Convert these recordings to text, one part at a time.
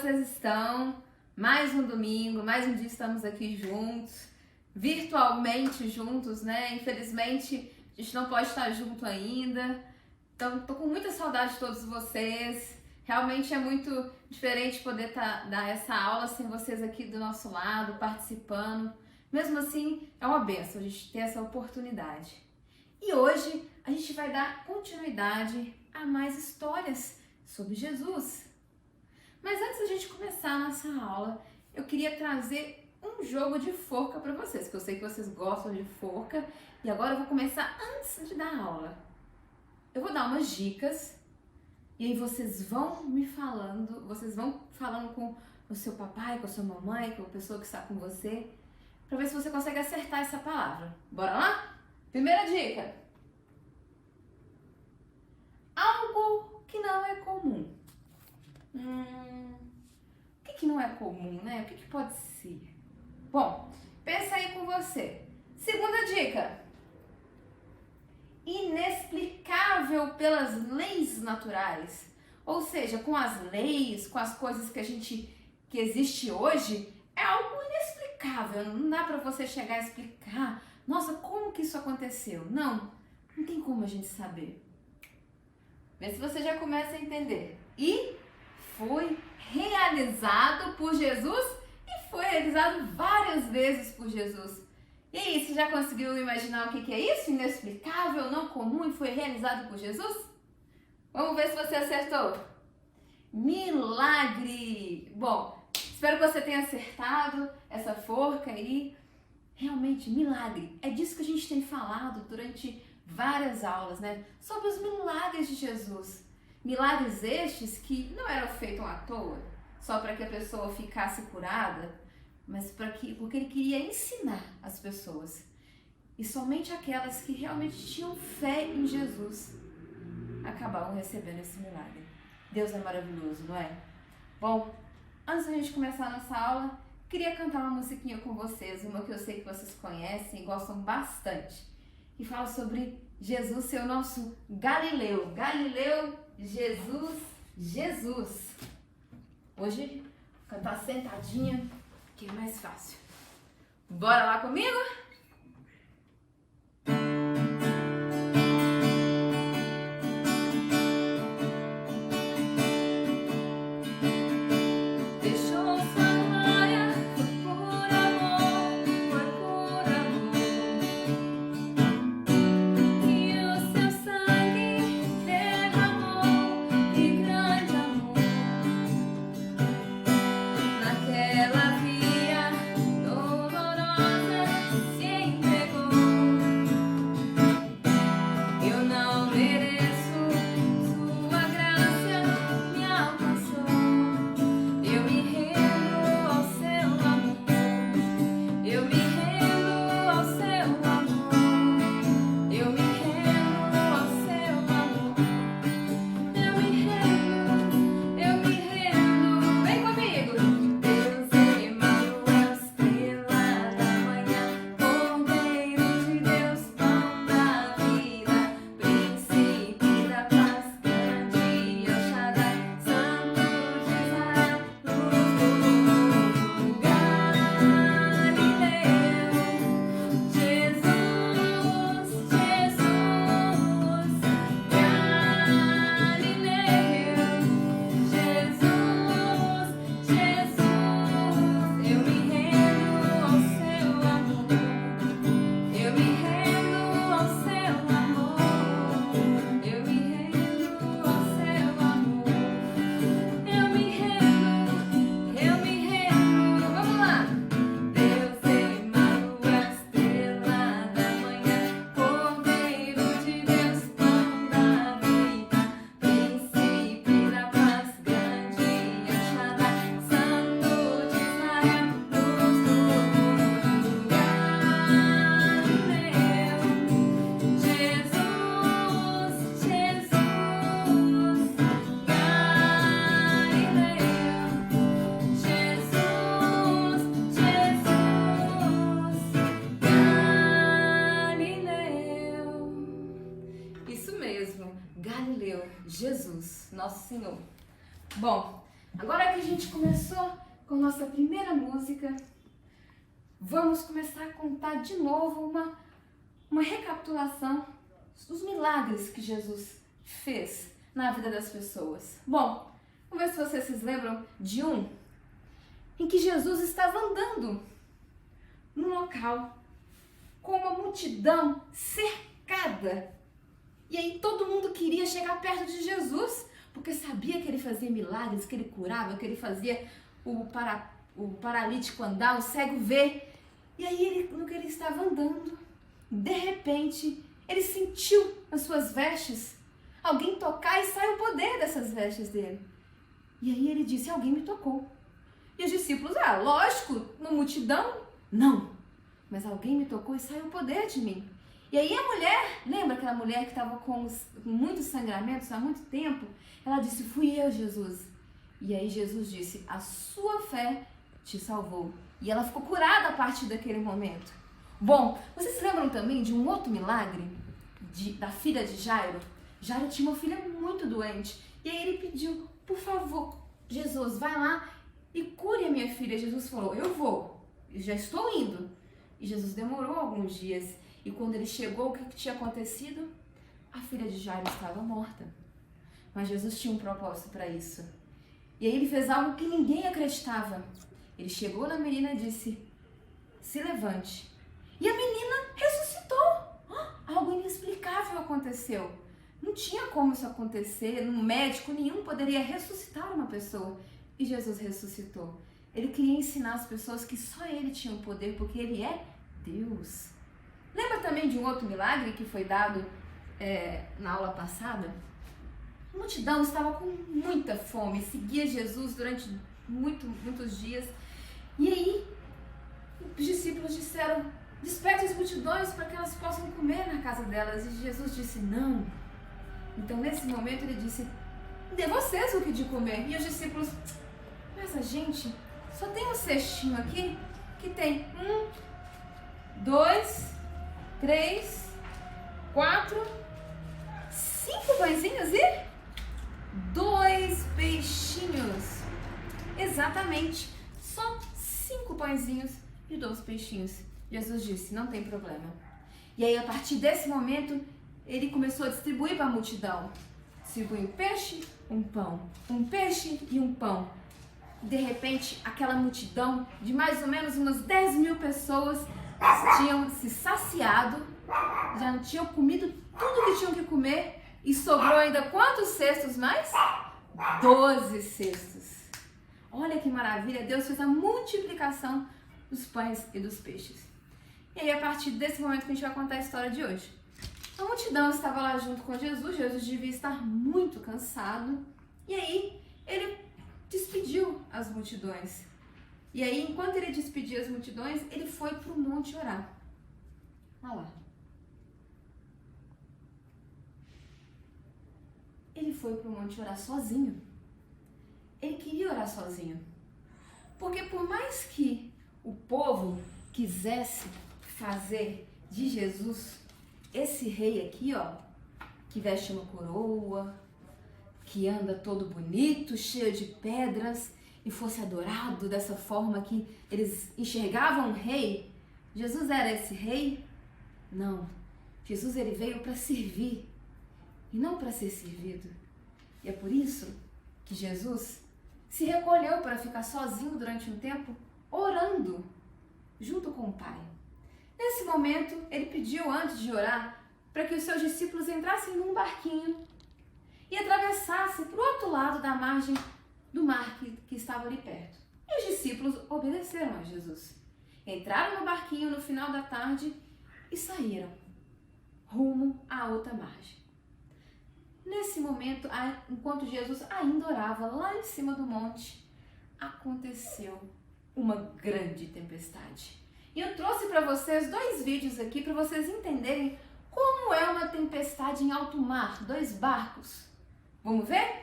vocês estão? Mais um domingo, mais um dia estamos aqui juntos, virtualmente juntos, né? Infelizmente a gente não pode estar junto ainda, então tô com muita saudade de todos vocês. Realmente é muito diferente poder dar essa aula sem vocês aqui do nosso lado, participando. Mesmo assim, é uma bênção a gente ter essa oportunidade. E hoje a gente vai dar continuidade a mais histórias sobre Jesus. Mas antes da gente começar a nossa aula, eu queria trazer um jogo de forca para vocês, que eu sei que vocês gostam de forca. E agora eu vou começar antes de dar a aula. Eu vou dar umas dicas e aí vocês vão falando com o seu papai, com a sua mamãe, com a pessoa que está com você, para ver se você consegue acertar essa palavra. Bora lá? Primeira dica. Algo que não é comum. O que não é comum, né? O que pode ser? Bom, pensa aí com você. Segunda dica. Inexplicável pelas leis naturais. Ou seja, com as leis, com as coisas que existe hoje, é algo inexplicável. Não dá pra você chegar a explicar. Nossa, como que isso aconteceu? Não tem como a gente saber. Vê se você já começa a entender. E foi realizado por Jesus e foi realizado várias vezes por Jesus. E aí, você já conseguiu imaginar o que é isso? Inexplicável, não comum e foi realizado por Jesus? Vamos ver se você acertou. Milagre! Bom, espero que você tenha acertado essa forca aí. Realmente, milagre. É disso que a gente tem falado durante várias aulas, né? Sobre os milagres de Jesus. Milagres estes que não eram feitos à toa, só para que a pessoa ficasse curada, mas porque ele queria ensinar as pessoas. E somente aquelas que realmente tinham fé em Jesus acabavam recebendo esse milagre. Deus é maravilhoso, não é? Bom, antes da gente começar a nossa aula, queria cantar uma musiquinha com vocês, uma que eu sei que vocês conhecem e gostam bastante, que fala sobre Jesus ser o nosso Galileu. Galileu, Jesus, Jesus. Hoje, vou cantar sentadinha, que é mais fácil. Bora lá comigo? Jesus, nosso Senhor. Bom, Agora que a gente começou com nossa primeira música, vamos começar a contar de novo uma recapitulação dos milagres que Jesus fez na vida das pessoas. Bom, vamos ver se vocês se lembram de um em que Jesus estava andando num local com uma multidão cercada. E aí todo mundo queria chegar perto de Jesus, porque sabia que ele fazia milagres, que ele curava, que ele fazia o paralítico andar, o cego ver. E aí, no que ele estava andando, de repente, ele sentiu nas suas vestes alguém tocar e sai o poder dessas vestes dele. E aí ele disse, alguém me tocou. E os discípulos, lógico, uma multidão, não. Mas alguém me tocou e sai o poder de mim. E aí a mulher, lembra aquela mulher que estava com muitos sangramentos há muito tempo? Ela disse, fui eu, Jesus. E aí Jesus disse, a sua fé te salvou. E ela ficou curada a partir daquele momento. Bom, vocês lembram também de um outro milagre da filha de Jairo? Jairo tinha uma filha muito doente. E aí ele pediu, por favor, Jesus, vai lá e cure a minha filha. Jesus falou, eu vou, já estou indo. E Jesus demorou alguns dias. E quando ele chegou, o que tinha acontecido? A filha de Jairo estava morta. Mas Jesus tinha um propósito para isso. E aí ele fez algo que ninguém acreditava. Ele chegou na menina e disse, se levante. E a menina ressuscitou. Algo inexplicável aconteceu. Não tinha como isso acontecer. Um médico nenhum poderia ressuscitar uma pessoa. E Jesus ressuscitou. Ele queria ensinar as pessoas que só ele tinha o poder, porque ele é Deus. Lembra também de um outro milagre que foi dado na aula passada? A multidão estava com muita fome, seguia Jesus durante muitos dias. E aí, os discípulos disseram, desperte as multidões para que elas possam comer na casa delas. E Jesus disse, não. Então, nesse momento, ele disse, dê vocês o que de comer. E os discípulos, mas a gente só tem um cestinho aqui que tem 1, 2, 3, 4, 5 pãezinhos e 2 peixinhos. Exatamente, só 5 pãezinhos e 2 peixinhos. Jesus disse, não tem problema. E aí, a partir desse momento, ele começou a distribuir para a multidão. Distribuiu um peixe, um pão, um peixe e um pão. De repente, aquela multidão de mais ou menos umas 10 mil pessoas tinham se saciado, já não tinham comido tudo que tinham que comer e sobrou ainda quantos cestos mais? 12 cestos. Olha que maravilha, Deus fez a multiplicação dos pães e dos peixes. E aí, a partir desse momento que a gente vai contar a história de hoje. A multidão estava lá junto com Jesus, Jesus devia estar muito cansado, e aí ele despediu as multidões. E aí, enquanto ele despedia as multidões, ele foi para o monte orar. Olha lá. Ele foi para o monte orar sozinho. Ele queria orar sozinho. Porque por mais que o povo quisesse fazer de Jesus esse rei aqui, que veste uma coroa, que anda todo bonito, cheio de pedras, e fosse adorado dessa forma que eles enxergavam um rei, Jesus era esse rei? Não. Jesus ele veio para servir e não para ser servido. E é por isso que Jesus se recolheu para ficar sozinho durante um tempo, orando junto com o Pai. Nesse momento, ele pediu antes de orar para que os seus discípulos entrassem num barquinho e atravessassem para o outro lado da margem do mar que estava ali perto. E os discípulos obedeceram a Jesus. Entraram no barquinho no final da tarde e saíram rumo à outra margem. Nesse momento, enquanto Jesus ainda orava lá em cima do monte, aconteceu uma grande tempestade. E eu trouxe para vocês 2 vídeos aqui para vocês entenderem como é uma tempestade em alto mar, 2 barcos. Vamos ver?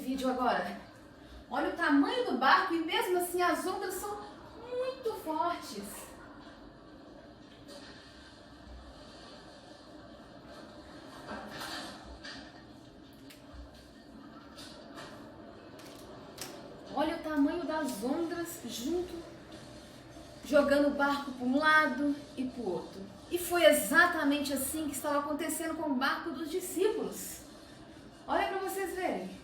vídeo agora. Olha o tamanho do barco e mesmo assim as ondas são muito fortes. Olha o tamanho das ondas jogando o barco para um lado e para o outro. E foi exatamente assim que estava acontecendo com o barco dos discípulos. Olha para vocês verem.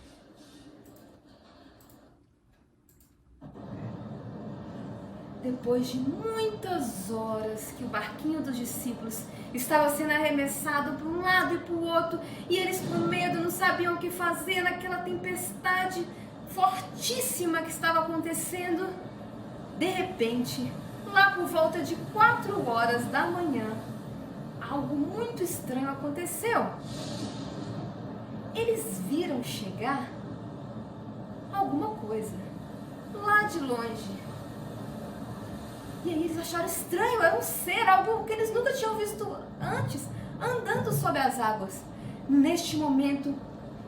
Depois de muitas horas que o barquinho dos discípulos estava sendo arremessado para um lado e para o outro, e eles com medo não sabiam o que fazer naquela tempestade fortíssima que estava acontecendo, de repente, lá por volta de 4 horas da manhã, algo muito estranho aconteceu. Eles viram chegar alguma coisa lá de longe. E aí eles acharam estranho, era um ser, algo que eles nunca tinham visto antes, andando sobre as águas. Neste momento,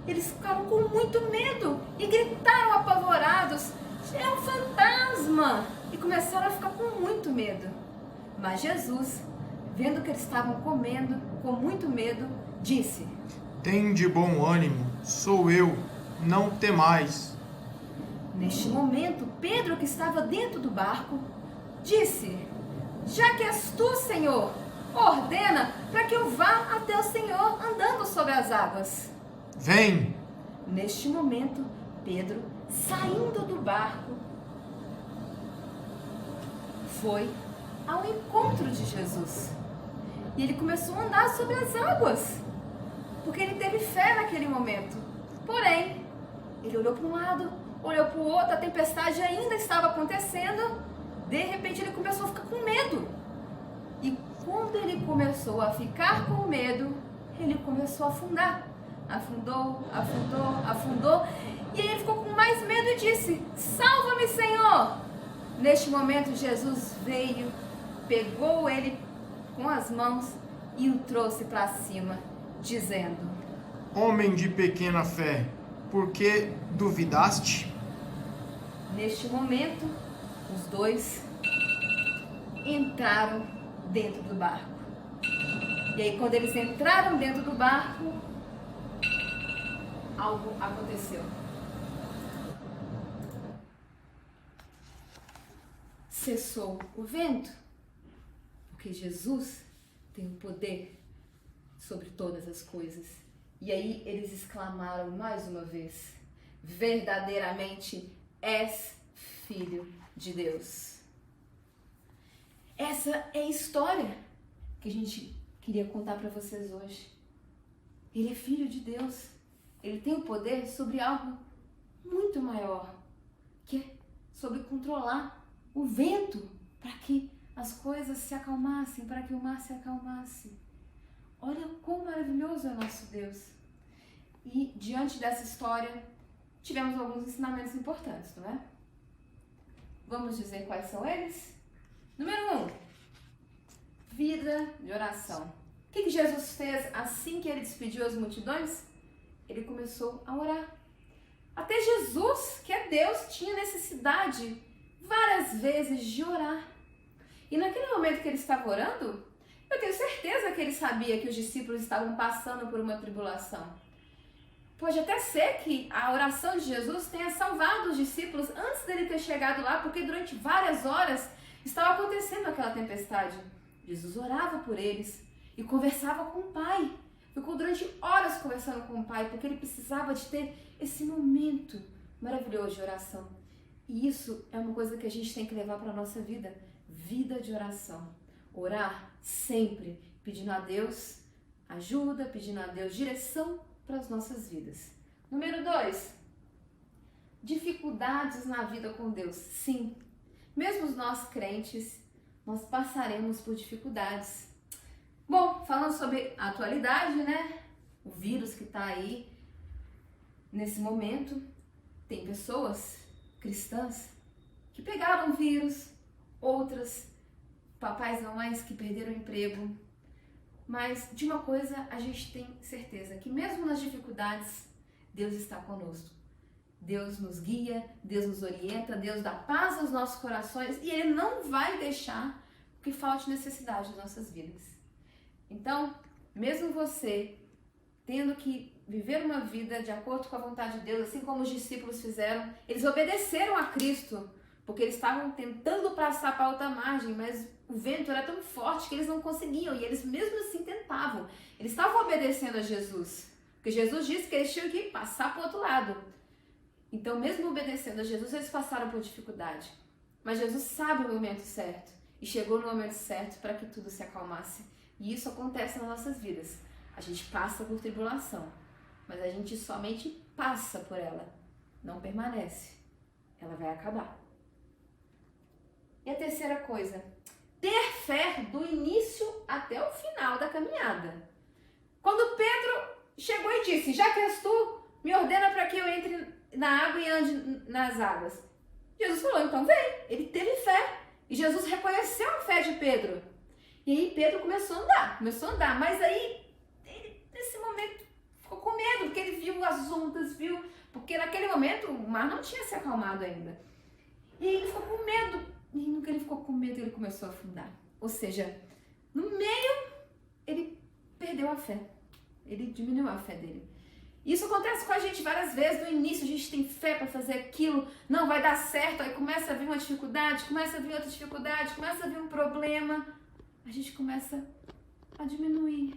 eles ficaram com muito medo e gritaram apavorados: é um fantasma! E começaram a ficar com muito medo. Mas Jesus, vendo que eles estavam comendo com muito medo, disse: Tende bom ânimo, sou eu, não temais. Neste momento, Pedro, que estava dentro do barco, disse: já que és tu, Senhor, ordena para que eu vá até o Senhor andando sobre as águas. Vem! Neste momento, Pedro, saindo do barco, foi ao encontro de Jesus. E ele começou a andar sobre as águas, porque ele teve fé naquele momento. Porém, ele olhou para um lado, olhou para o outro, a tempestade ainda estava acontecendo. De repente ele começou a ficar com medo. E quando ele começou a ficar com medo, ele começou a afundar. Afundou, afundou, afundou. E aí ele ficou com mais medo e disse: salva-me, Senhor! Neste momento Jesus veio, pegou ele com as mãos e o trouxe para cima, dizendo: Homem de pequena fé, por que duvidaste? Neste momento, os dois entraram dentro do barco. E aí, quando eles entraram dentro do barco, algo aconteceu. Cessou o vento, porque Jesus tem o poder sobre todas as coisas. E aí eles exclamaram mais uma vez: verdadeiramente és Filho de Deus. Essa é a história que a gente queria contar para vocês hoje. Ele é Filho de Deus. Ele tem o poder sobre algo muito maior, que é sobre controlar o vento para que as coisas se acalmassem, para que o mar se acalmasse. Olha quão maravilhoso é o nosso Deus. E diante dessa história, tivemos alguns ensinamentos importantes, não é? Vamos dizer quais são eles? Número 1, vida de oração. O que Jesus fez assim que ele despediu as multidões? Ele começou a orar. Até Jesus, que é Deus, tinha necessidade várias vezes de orar. E naquele momento que ele estava orando, eu tenho certeza que ele sabia que os discípulos estavam passando por uma tribulação. Pode até ser que a oração de Jesus tenha salvado os discípulos antes dele ter chegado lá, porque durante várias horas estava acontecendo aquela tempestade. Jesus orava por eles e conversava com o Pai. Ficou durante horas conversando com o Pai, porque ele precisava de ter esse momento maravilhoso de oração. E isso é uma coisa que a gente tem que levar para a nossa vida. Vida de oração. Orar sempre, pedindo a Deus ajuda, pedindo a Deus direção para as nossas vidas. Número 2, dificuldades na vida com Deus. Sim, mesmo nós crentes, nós passaremos por dificuldades. Bom, falando sobre a atualidade, né? O vírus que está aí nesse momento, tem pessoas cristãs que pegaram o vírus, outras papais e mamães que perderam o emprego. Mas de uma coisa a gente tem certeza, que mesmo nas dificuldades, Deus está conosco. Deus nos guia, Deus nos orienta, Deus dá paz aos nossos corações e Ele não vai deixar que falte necessidade nas nossas vidas. Então, mesmo você tendo que viver uma vida de acordo com a vontade de Deus, assim como os discípulos fizeram, eles obedeceram a Cristo, porque eles estavam tentando passar para outra margem, mas o vento era tão forte que eles não conseguiam, e eles mesmo assim tentavam. Eles estavam obedecendo a Jesus, porque Jesus disse que eles tinham que passar para o outro lado. Então, mesmo obedecendo a Jesus, eles passaram por dificuldade. Mas Jesus sabe o momento certo, e chegou no momento certo para que tudo se acalmasse. E isso acontece nas nossas vidas. A gente passa por tribulação, mas a gente somente passa por ela, não permanece. Ela vai acabar. E a terceira coisa, ter fé do início até o final da caminhada. Quando Pedro chegou e disse, já que és tu, me ordena para que eu entre na água e ande nas águas. Jesus falou, então vem. Ele teve fé. E Jesus reconheceu a fé de Pedro. E aí Pedro começou a andar. Mas aí, ele, nesse momento, ficou com medo, porque ele viu as ondas, porque naquele momento o mar não tinha se acalmado ainda. E aí ele ficou com medo. E no que ele ficou com medo, ele começou a afundar. Ou seja, no meio, ele perdeu a fé. Ele diminuiu a fé dele. Isso acontece com a gente várias vezes. No início a gente tem fé para fazer aquilo, não vai dar certo, aí começa a vir uma dificuldade, começa a vir outra dificuldade, começa a vir um problema. A gente começa a diminuir,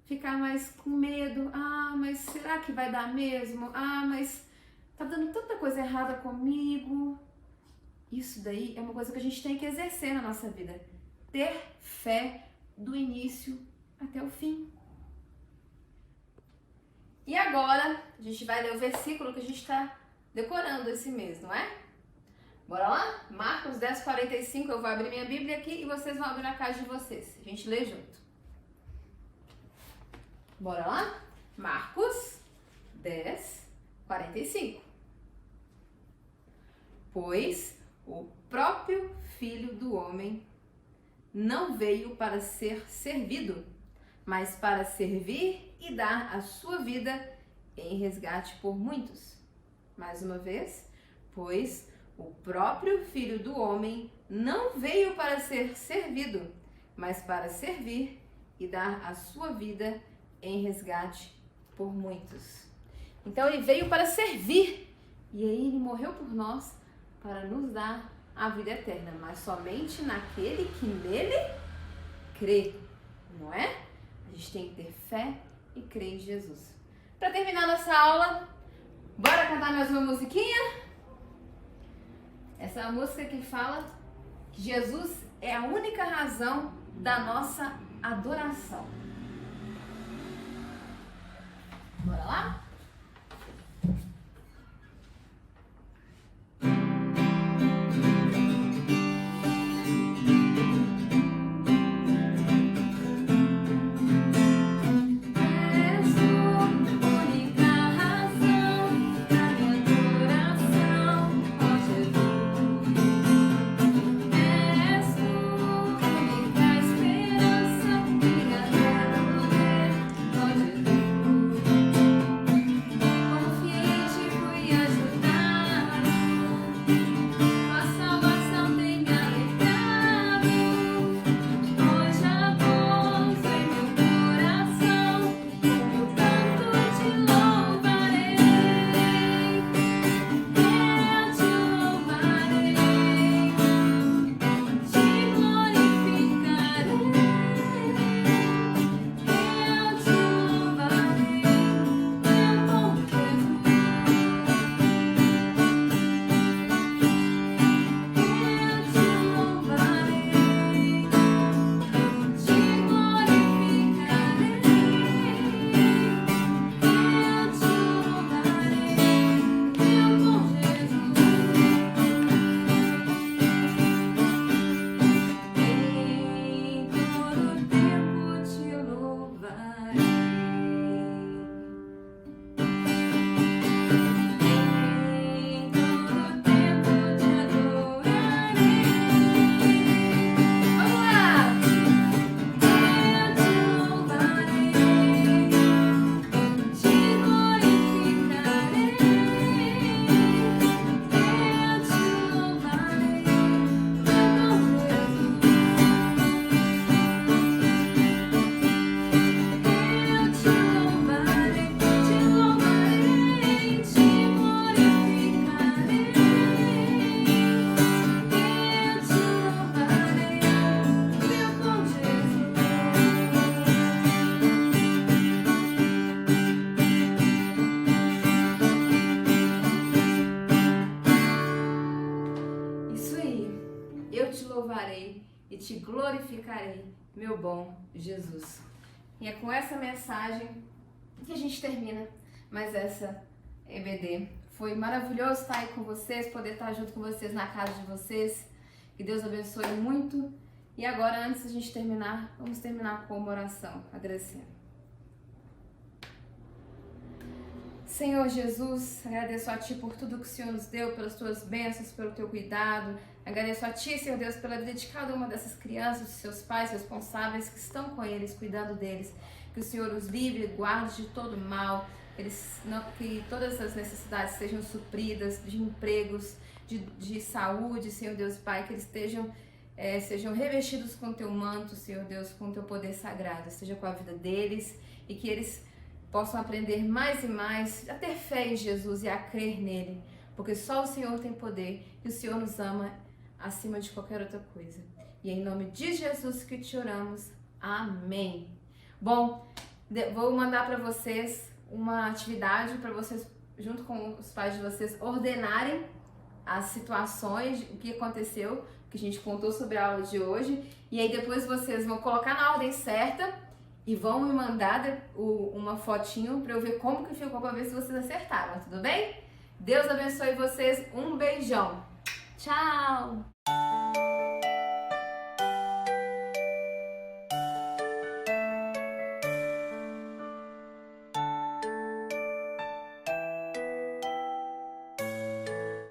ficar mais com medo. Ah, mas será que vai dar mesmo? Ah, mas tá dando tanta coisa errada comigo. Isso daí é uma coisa que a gente tem que exercer na nossa vida. Ter fé do início até o fim. E agora, a gente vai ler o versículo que a gente está decorando esse mês, não é? Bora lá? Marcos 10, 45, eu vou abrir minha Bíblia aqui e vocês vão abrir na casa de vocês. A gente lê junto. Bora lá? Marcos 10, 45. Pois o próprio Filho do Homem não veio para ser servido, mas para servir e dar a sua vida em resgate por muitos. Mais uma vez, pois o próprio Filho do Homem não veio para ser servido, mas para servir e dar a sua vida em resgate por muitos. Então ele veio para servir, e aí ele morreu por nós para nos dar a vida eterna, mas somente naquele que nele crê, não é? A gente tem que ter fé e crer em Jesus. Para terminar nossa aula, bora cantar mais uma musiquinha? Essa é uma música que fala que Jesus é a única razão da nossa adoração. Bora lá? te glorificarei, meu bom Jesus. E é com essa mensagem que a gente termina mais essa EBD. Foi maravilhoso estar aí com vocês, poder estar junto com vocês na casa de vocês. Que Deus abençoe muito. E agora, antes de a gente terminar, vamos terminar com uma oração, agradecendo. Senhor Jesus, agradeço a Ti por tudo que o Senhor nos deu, pelas Tuas bênçãos, pelo Teu cuidado. Agradeço a Ti, Senhor Deus, pela vida de cada uma dessas crianças, dos seus pais responsáveis que estão com eles, cuidando deles. Que o Senhor os livre e guarde de todo mal, que todas as necessidades sejam supridas, de empregos, de saúde, Senhor Deus Pai, que eles sejam revestidos com Teu manto, Senhor Deus, com Teu poder sagrado, seja com a vida deles e que eles possam aprender mais e mais a ter fé em Jesus e a crer nele, porque só o Senhor tem poder e o Senhor nos ama acima de qualquer outra coisa. E é em nome de Jesus que te oramos. Amém. Bom, vou mandar para vocês uma atividade para vocês, junto com os pais de vocês, ordenarem as situações, o que aconteceu, que a gente contou sobre a aula de hoje, e aí depois vocês vão colocar na ordem certa e vão me mandar uma fotinho para eu ver como que ficou, para ver se vocês acertaram, tudo bem? Deus abençoe vocês, um beijão. Tchau!